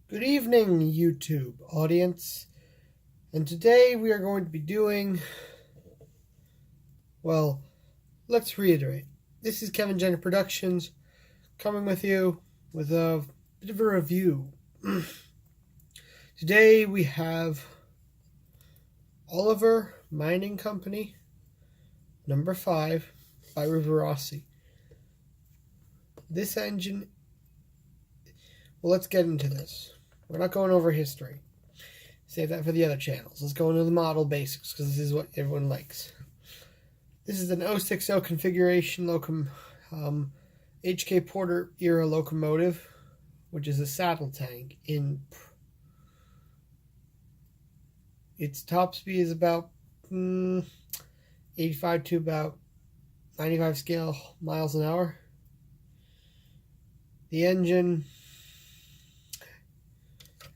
Good evening, YouTube audience. And today we are going to be doing, well, let's reiterate. This is Kevin Jenner Productions coming with you with a bit of a review. Today we have Oliver Mining Company, number 5 by Rivarossi. This engine, well, let's get into this. We're not going over history. Save that for the other channels. Let's go into the model basics because this is what everyone likes. This is an 060 configuration HK Porter era locomotive, which is a saddle tank. Its top speed is about 85 to about 95 scale miles an hour. The engine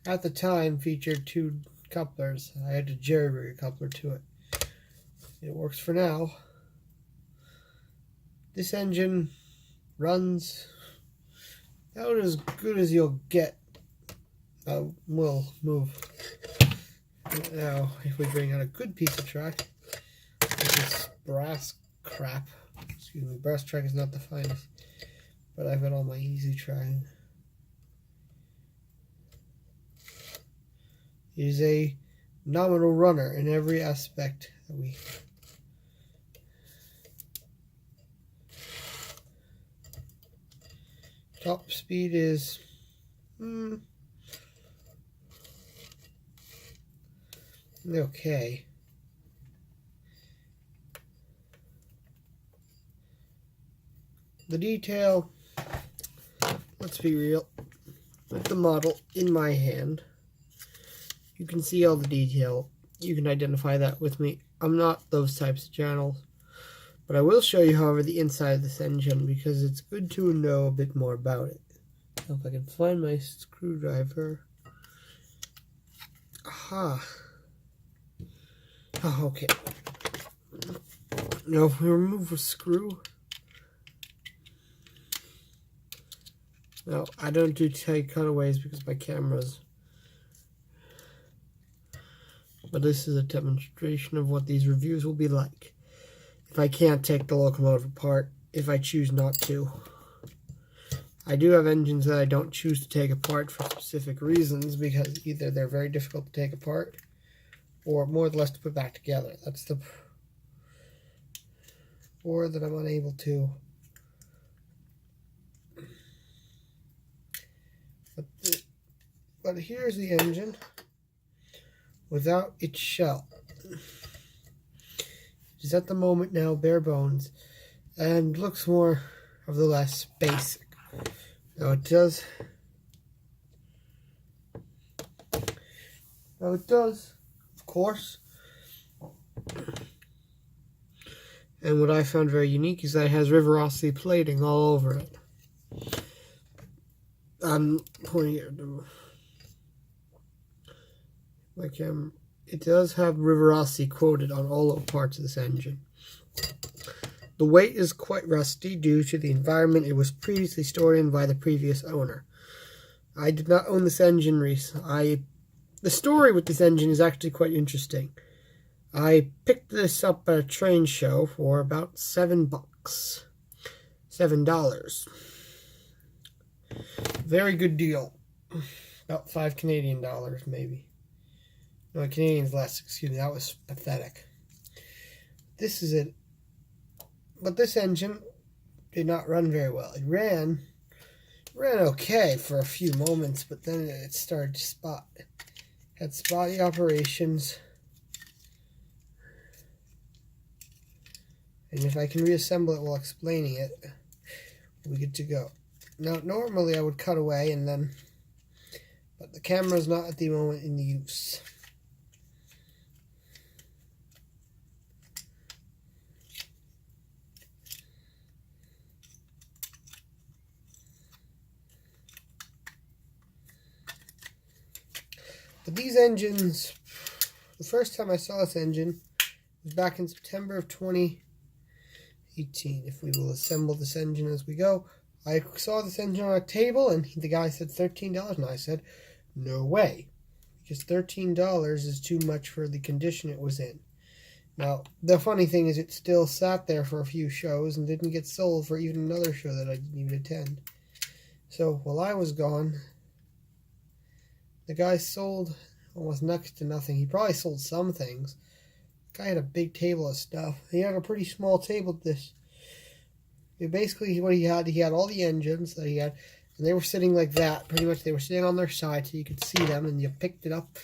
at the time featured 2 couplers. I had to jerry-rig a coupler to it. It works for now. This engine runs about as good as you'll get. We'll move. Now, if we bring out a good piece of track, this brass crap. Excuse me, brass track is not the finest, but I've got all my easy track. It is a nominal runner in every aspect that we. Top speed is okay. The detail, let's be real, with the model in my hand, you can see all the detail. You can identify that with me. I'm not those types of channels. But I will show you, however, the inside of this engine because it's good to know a bit more about it. Now, if I can find my screwdriver. Aha. Oh, okay. Now, if we remove a screw. Now, I don't do tight cutaways because my camera's. But this is a demonstration of what these reviews will be like. If I can't take the locomotive apart, if I choose not to. I do have engines that I don't choose to take apart for specific reasons because either they're very difficult to take apart or more or less to put back together. That's the... or that I'm unable to. But here's the engine without its shell. It is at the moment now bare bones and looks more of the less basic. Now it does, of course. And what I found very unique is that it has Rivarossi plating all over it. I'm pointing it to my camera. It does have Rivarossi quoted on all parts of this engine. The weight is quite rusty due to the environment it was previously stored in by the previous owner. I did not own this engine recently. The story with this engine is actually quite interesting. I picked this up at a train show for about $7. $7. Very good deal. About $5 Canadian maybe. No, Canadian's less, excuse me, that was pathetic. This is it. But this engine did not run very well. It ran okay for a few moments, but then it started to had spotty operations. And if I can reassemble it while explaining it, we'll be good to go. Now, normally I would cut away and then, but the camera is not at the moment in use. But these engines, the first time I saw this engine was back in September of 2018. If we will assemble this engine as we go, I saw this engine on a table, and the guy said $13, and I said, No way. Because $13 is too much for the condition it was in. Now, the funny thing is it still sat there for a few shows and didn't get sold for even another show that I didn't even attend. So, while I was gone, the guy sold almost next to nothing. He probably sold some things. The guy had a big table of stuff. He had a pretty small table. Basically, what he had all the engines that he had, and they were sitting like that. Pretty much, they were sitting on their side so you could see them, and you picked it up.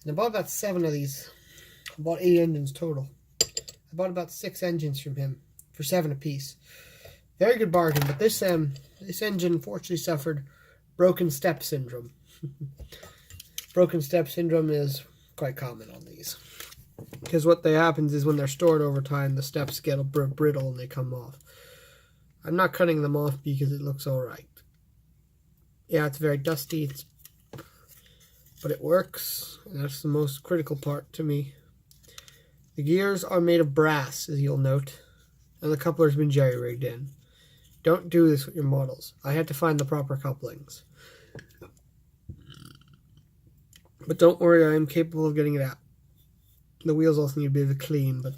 And I bought about 7 of these. I bought 8 engines total. I bought about 6 engines from him for 7 apiece. Very good bargain, but this engine unfortunately suffered broken step syndrome. Broken step syndrome is quite common on these. Because what happens is when they're stored over time, the steps get brittle and they come off. I'm not cutting them off because it looks alright. Yeah, it's very dusty, but it works, and that's the most critical part to me. The gears are made of brass, as you'll note, and the coupler's been jerry-rigged in. Don't do this with your models. I had to find the proper couplings. But don't worry, I am capable of getting it out. The wheels also need a bit of a clean, but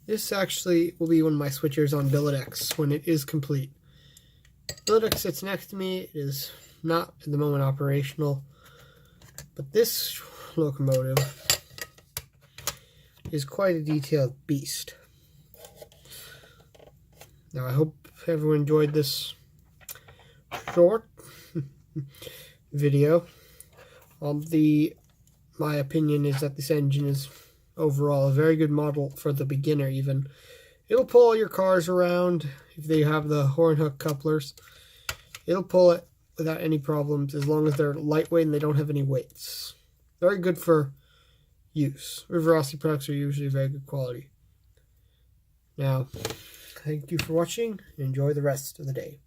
this actually will be one of my switchers on Billet X when it is complete. Billet X sits next to me. It is not at the moment operational, but this locomotive is quite a detailed beast. Now I hope everyone enjoyed this short video. My opinion is that this engine is overall a very good model for the beginner even. It'll pull all your cars around if they have the horn hook couplers. It'll pull it without any problems as long as they're lightweight and they don't have any weights. Very good for use. Rivarossi products are usually very good quality. Now, thank you for watching and enjoy the rest of the day.